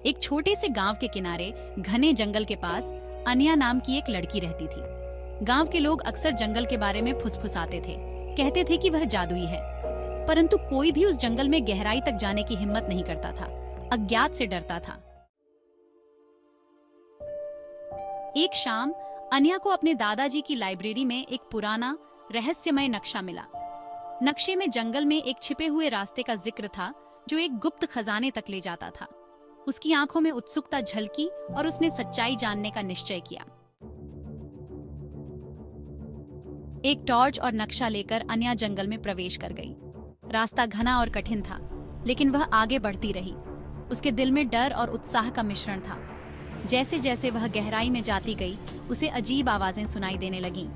एक छोटे से गांव के किनारे घने जंगल के पास अनिया नाम की एक लड़की रहती थी। गांव के लोग अक्सर जंगल के बारे में फुसफुसाते थे, कहते थे कि वह जादुई है, परंतु कोई भी उस जंगल में गहराई तक जाने की हिम्मत नहीं करता था, अज्ञात से डरता था। एक शाम अनिया को अपने दादाजी की लाइब्रेरी में एक पुराना रहस्यमय नक्शा मिला। नक्शे में जंगल में एक छिपे हुए रास्ते का जिक्र था जो एक गुप्त खजाने तक ले जाता था। उसकी आंखों में उत्सुकता झलकी और उसने सच्चाई जानने का निश्चय किया। एक टॉर्च और नक्शा लेकर अनिया जंगल में प्रवेश कर गई। रास्ता घना और कठिन था, लेकिन वह आगे बढ़ती रही। उसके दिल में डर और उत्साह का मिश्रण था। जैसे जैसे वह गहराई में जाती गई, उसे अजीब आवाजें सुनाई देने लगीं।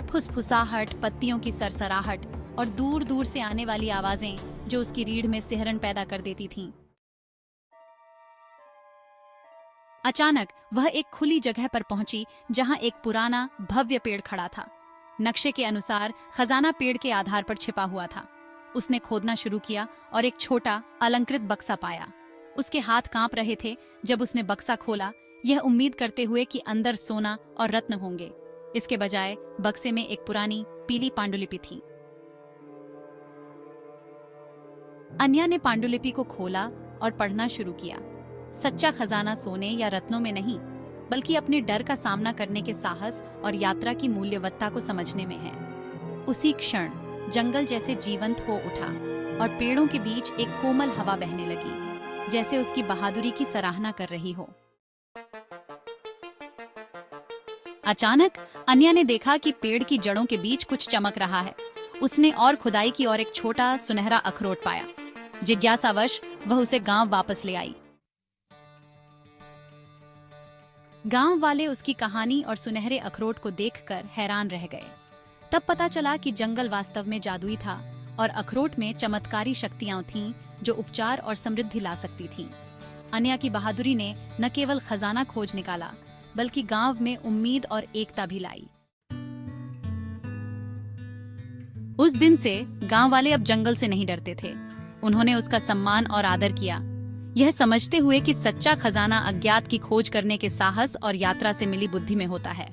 फुसफुसाहट, पत्तियों की सरसराहट और दूर दूर से आने वाली आवाजें जो उसकी रीढ़ में सिहरन पैदा कर देती थीं। अचानक वह एक खुली जगह पर पहुंची जहां एक पुराना भव्य पेड़ खड़ा था। नक्शे के अनुसार खजाना पेड़ के आधार पर छिपा हुआ था। उसने खोदना शुरू किया और एक छोटा अलंकृत बक्सा पाया। उसके हाथ कांप रहे थे जब उसने बक्सा खोला, यह उम्मीद करते हुए कि अंदर सोना और रत्न होंगे। इसके बजाय बक्से में एक पुरानी पीली पांडुलिपि थी। अनिया ने पांडुलिपि को खोला और पढ़ना शुरू किया। सच्चा खजाना सोने या रत्नों में नहीं, बल्कि अपने डर का सामना करने के साहस और यात्रा की मूल्यवत्ता को समझने में है। उसी क्षण जंगल जैसे जीवंत हो उठा और पेड़ों के बीच एक कोमल हवा बहने लगी, जैसे उसकी बहादुरी की सराहना कर रही हो। अचानक अनिया ने देखा कि पेड़ की जड़ों के बीच कुछ चमक रहा है। उसने और खुदाई की और एक छोटा सुनहरा अखरोट पाया। जिज्ञासावश वह उसे गांव वापस ले आई। गांव वाले उसकी कहानी और सुनहरे अखरोट को देखकर हैरान रह गए। तब पता चला कि जंगल वास्तव में जादुई था और अखरोट में चमत्कारी शक्तियां थीं जो उपचार और समृद्धि ला सकती थीं। अनिया की बहादुरी ने न केवल खजाना खोज निकाला, बल्कि गांव में उम्मीद और एकता भी लाई। उस दिन से गांव वाले अब जंगल से नहीं डरते थे। उन्होंने उसका सम्मान और आदर किया, यह समझते हुए कि सच्चा खजाना अज्ञात की खोज करने के साहस और यात्रा से मिली बुद्धि में होता है।